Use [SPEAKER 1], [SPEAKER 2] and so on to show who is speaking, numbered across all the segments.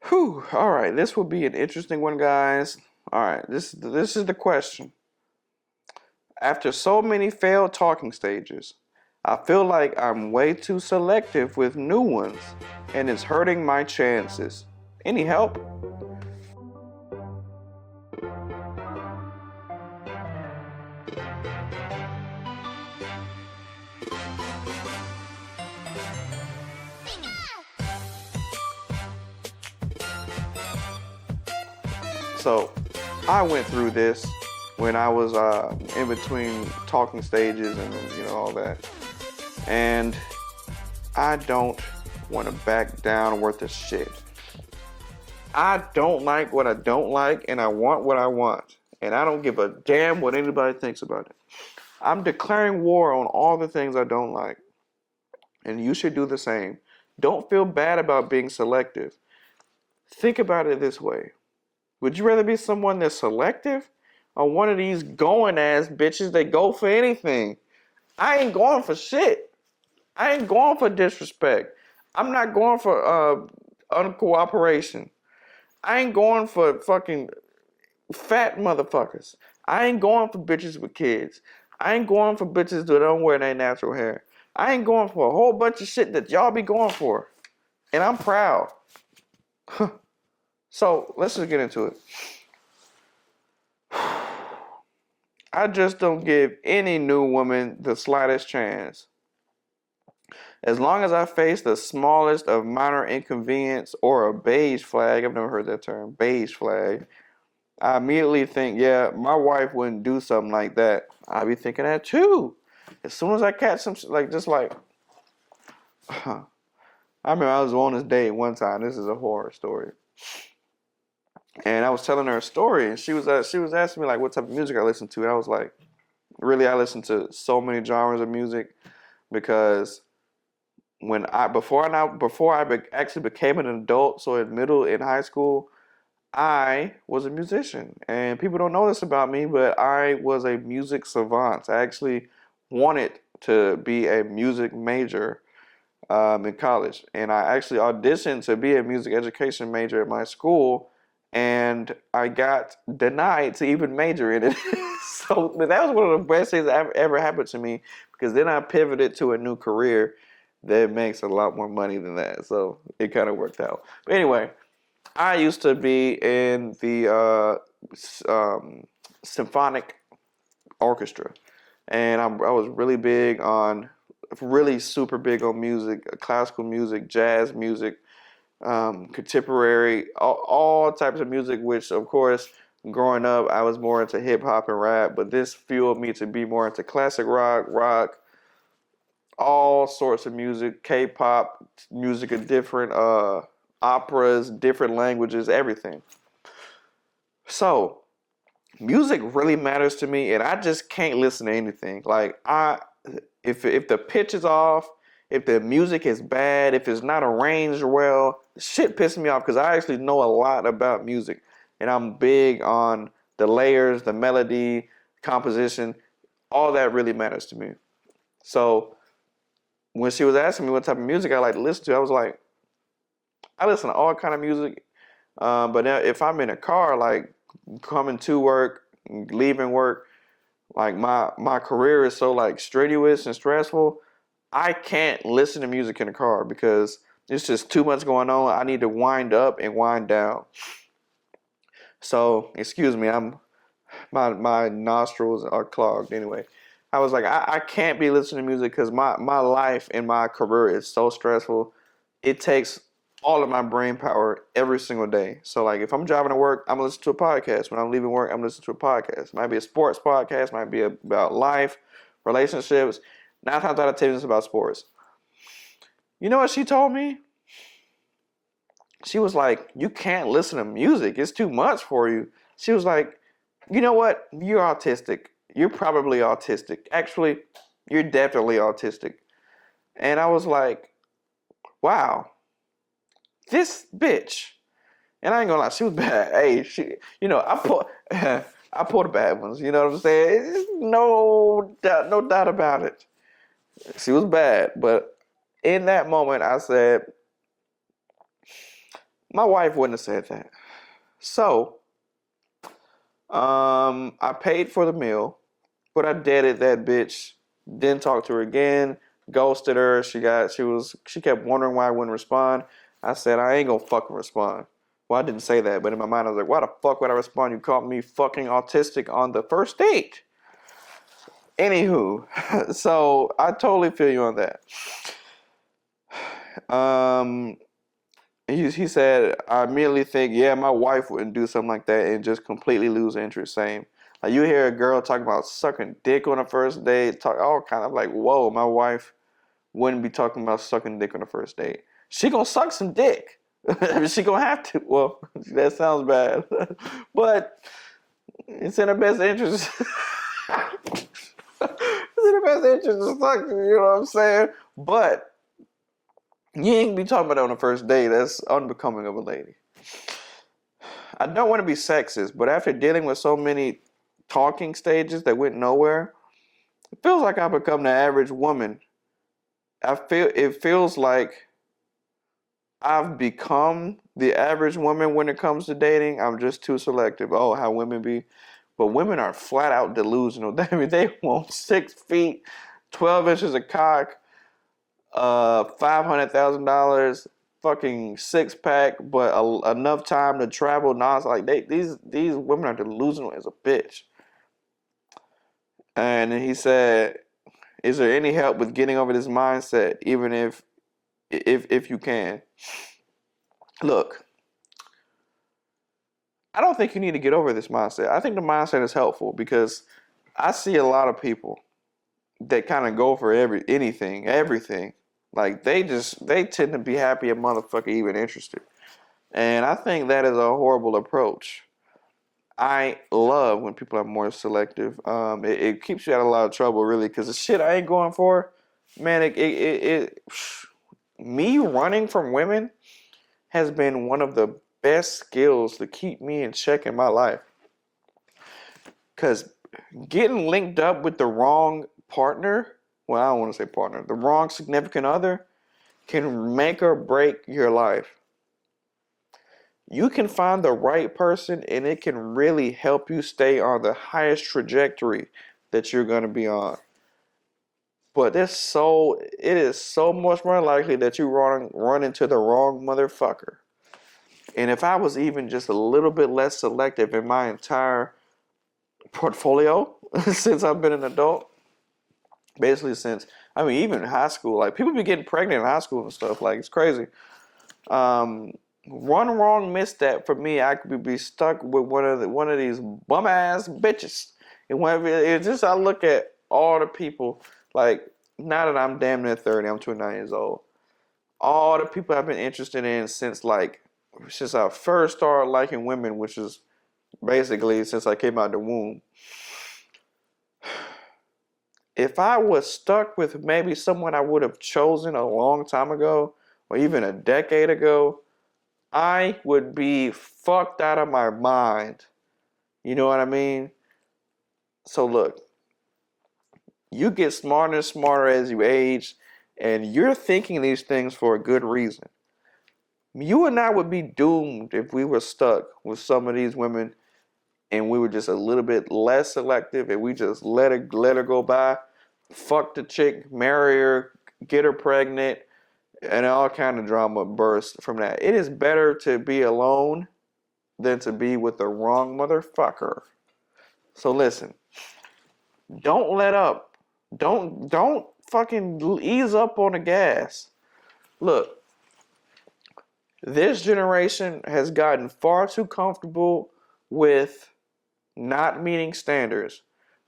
[SPEAKER 1] Whew. All right, this will be an interesting one, guys. All right, this is the question. After so many failed talking stages, I feel like I'm way too selective with new ones, and it's hurting my chances. Any help? So, I went through this when I was in between talking stages and all that, and I don't want to back down worth of shit. I don't like what I don't like, and I want what I want. And I don't give a damn what anybody thinks about it. I'm declaring war on all the things I don't like. And you should do the same. Don't feel bad about being selective. Think about it this way. Would you rather be someone that's selective or one of these going ass bitches that go for anything? I ain't going for shit. I ain't going for disrespect. I'm not going for uncooperation. I ain't going for fucking fat motherfuckers. I ain't going for bitches with kids. I ain't going for bitches that don't wear their natural hair. I ain't going for a whole bunch of shit that y'all be going for. And I'm proud. So let's just get into it. I just don't give any new woman the slightest chance. As long as I face the smallest of minor inconvenience or a beige flag, I've never heard that term, beige flag, I immediately think, yeah, my wife wouldn't do something like that. I'd be thinking that too. As soon as I catch some, I remember I was on this date one time. This is a horror story. And I was telling her a story, and she was asking me like what type of music I listen to. And I was like, really, I listen to so many genres of music because before I actually became an adult, so in high school, I was a musician, and people don't know this about me, but I was a music savant. I actually wanted to be a music major in college, and I actually auditioned to be a music education major at my school, and I got denied to even major in it. So that was one of the best things that ever happened to me because then I pivoted to a new career that makes a lot more money than that. So it kind of worked out. But anyway. I used to be in the symphonic orchestra, and I was really super big on music, classical music, jazz music, contemporary, all types of music. Which, of course, growing up, I was more into hip hop and rap, but this fueled me to be more into classic rock, all sorts of music, K-pop, music of different operas, different languages, everything. So, music really matters to me, and I just can't listen to anything. If the pitch is off, if the music is bad, if it's not arranged well, shit pisses me off because I actually know a lot about music, and I'm big on the layers, the melody, composition. All that really matters to me. So when she was asking me what type of music I like to listen to, I was like, I listen to all kind of music. But now if I'm in a car, like coming to work, leaving work, like my career is so like strenuous and stressful, I can't listen to music in the car because it's just too much going on. I need to wind up and wind down. So excuse me, my nostrils are clogged anyway. I was like, I can't be listening to music because my life and my career is so stressful. It takes all of my brain power every single day. So like if I'm driving to work, I'm gonna listen to a podcast. When I'm leaving work, I'm gonna listen to a podcast. It might be a sports podcast, might be about life, relationships. 9 times out of 10 it's about sports. You know what she told me? She was like, you can't listen to music. It's too much for you. She was like, you know what? You're autistic. You're probably autistic. Actually, you're definitely autistic. And I was like, wow, this bitch. And I ain't gonna lie, she was bad. Hey, I pulled the bad ones. You know what I'm saying? No doubt about it. She was bad, but in that moment, I said, My wife wouldn't have said that. So, I paid for the meal, but I deaded that bitch. Didn't talk to her again. Ghosted her. She kept wondering why I wouldn't respond. I said I ain't gonna fucking respond. Well, I didn't say that, but in my mind I was like, why the fuck would I respond? You called me fucking autistic on the first date. Anywho, so I totally feel you on that. Um, he said, I immediately think, yeah, my wife wouldn't do something like that and just completely lose interest. Same. Like you hear a girl talking about sucking dick on a first date, talk all kind of like, whoa, my wife wouldn't be talking about sucking dick on a first date. She gonna suck some dick. She gonna have to. Well, that sounds bad, but it's in her best interest. It's in her best interest to suck. You know what I'm saying? But you ain't be talking about that on the first date. That's unbecoming of a lady. I don't want to be sexist, but after dealing with so many talking stages that went nowhere, it feels like I've become the average woman. It feels like I've become the average woman when it comes to dating. I'm just too selective. Oh, how women be. But women are flat out delusional. I mean, they want 6 feet, 12 inches of cock, $500,000, fucking 6-pack, but enough time to travel. Like these women are delusional as a bitch. And he said, "Is there any help with getting over this mindset, even if you can?" Look, I don't think you need to get over this mindset. I think the mindset is helpful because I see a lot of people that kind of go for everything. Like they tend to be happy a motherfucker even interested. And I think that is a horrible approach. I love when people are more selective. It keeps you out of a lot of trouble, really, because the shit I ain't going for, man. Me running from women has been one of the best skills to keep me in check in my life. Because getting linked up with the wrong partner, well, I don't want to say partner, the wrong significant other, can make or break your life. You can find the right person and it can really help you stay on the highest trajectory that you're going to be on. But it is so much more likely that you run into the wrong motherfucker. And if I was even just a little bit less selective in my entire portfolio since I've been an adult, basically even in high school, like people be getting pregnant in high school and stuff, like it's crazy. One wrong misstep for me, I could be stuck with one of these bum ass bitches. And I look at all the people, like now that I'm damn near 30, I'm 29 years old. All the people I've been interested in since I first started liking women, which is basically since I came out the womb. If I was stuck with maybe someone I would have chosen a long time ago, or even a decade ago, I would be fucked out of my mind. You know what I mean? So look, you get smarter and smarter as you age, and you're thinking these things for a good reason. You and I would be doomed if we were stuck with some of these women and we were just a little bit less selective and we just let her go by, fuck the chick, marry her, get her pregnant, and all kind of drama burst from that. It is better to be alone than to be with the wrong motherfucker. So listen, don't let up. Don't fucking ease up on the gas. Look, this generation has gotten far too comfortable with not meeting standards.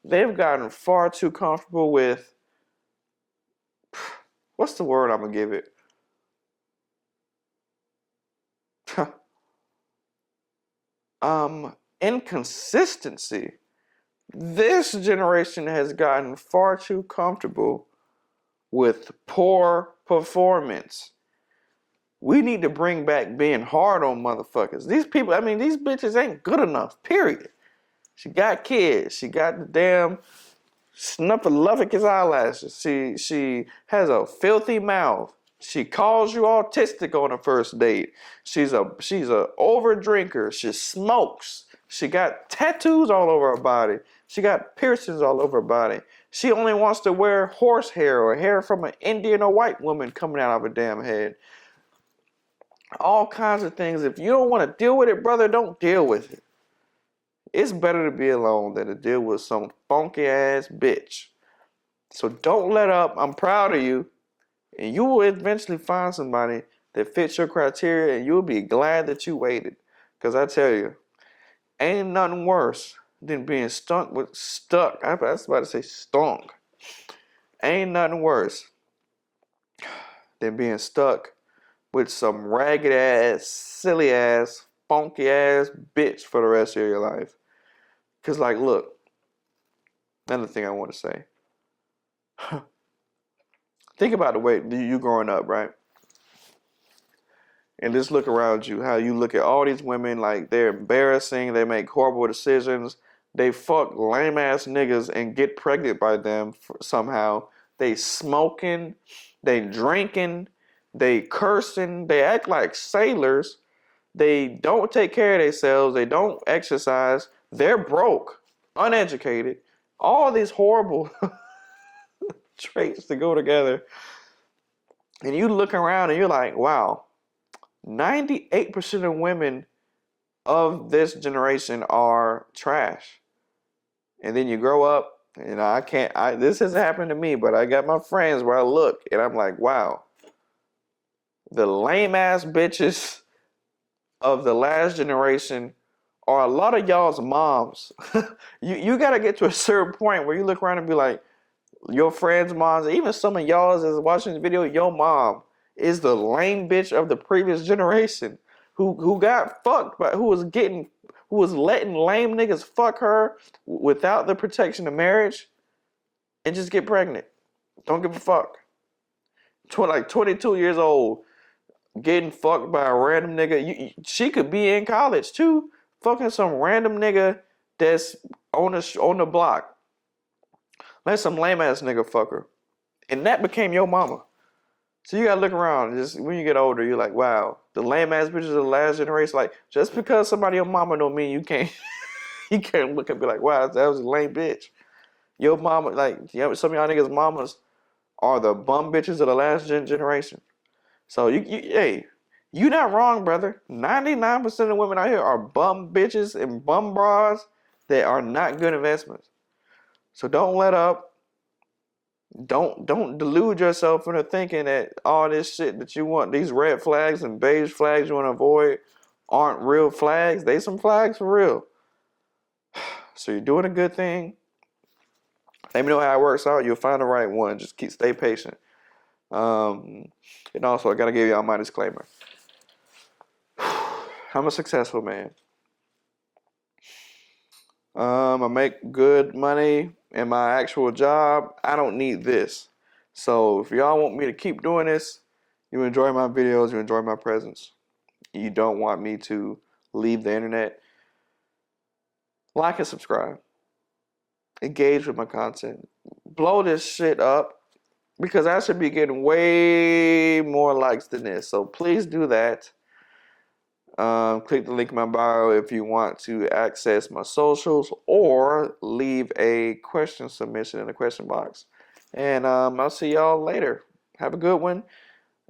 [SPEAKER 1] They've gotten far too comfortable with, what's the word I'm gonna give it? Inconsistency. This generation has gotten far too comfortable with poor performance. We need to bring back being hard on motherfuckers. These bitches ain't good enough, period. She got kids. She got the damn snuffleupagus eyelashes. She has a filthy mouth. She calls you autistic on the first date. She's a over drinker. She smokes. She got tattoos all over her body. She got piercings all over her body. She only wants to wear horse hair or hair from an Indian or white woman coming out of her damn head. All kinds of things. If you don't want to deal with it, brother, don't deal with it. It's better to be alone than to deal with some funky ass bitch. So don't let up. I'm proud of you. And you will eventually find somebody that fits your criteria, and you'll be glad that you waited. Because I tell you, ain't nothing worse than being stuck. I was about to say stunk. Ain't nothing worse than being stuck with some ragged ass, silly ass, funky ass bitch for the rest of your life. Because, like, look, another thing I want to say. Think about the way you growing up, right? And just look around you, how you look at all these women like they're embarrassing, they make horrible decisions, they fuck lame ass niggas and get pregnant by them somehow. They smoking, they drinking, they cursing, they act like sailors, they don't take care of themselves, they don't exercise, they're broke, uneducated, all these horrible traits to go together. And you look around and you're like, wow, 98% of women of this generation are trash. And then you grow up, and this has happened to me, but I got my friends where I look and I'm like, wow, the lame ass bitches of the last generation are a lot of y'all's moms. You got to get to a certain point where you look around and be like, your friends' moms, even some of y'all is watching this video, your mom is the lame bitch of the previous generation who got fucked, but who was letting lame niggas fuck her without the protection of marriage and just get pregnant. Don't give a fuck. Like 22 years old, getting fucked by a random nigga. She could be in college too, fucking some random nigga that's on the block. Let some lame ass nigga fuck her. And that became your mama. So you gotta look around. Just when you get older, you're like, wow, the lame ass bitches of the last generation. Like, just because somebody your mama don't mean you can't you can't look and be like, wow, that was a lame bitch. Your mama, like, some of y'all niggas' mamas are the bum bitches of the last generation. So hey, you not wrong, brother. 99% of women out here are bum bitches and bum bras that are not good investments. So don't let up. Don't delude yourself into thinking that all this shit that you want, these red flags and beige flags you want to avoid, aren't real flags. They some flags for real. So you're doing a good thing. Let me know how it works out. You'll find the right one. Just stay patient. And also, I gotta give y'all my disclaimer. I'm a successful man. I make good money in my actual job. I don't need this. So if y'all want me to keep doing this, you enjoy my videos, you enjoy my presence, you don't want me to leave the internet, like and subscribe. Engage with my content. Blow this shit up because I should be getting way more likes than this. So please do that. Click the link in my bio if you want to access my socials or leave a question submission in the question box. And I'll see y'all later. Have a good one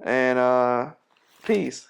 [SPEAKER 1] and peace.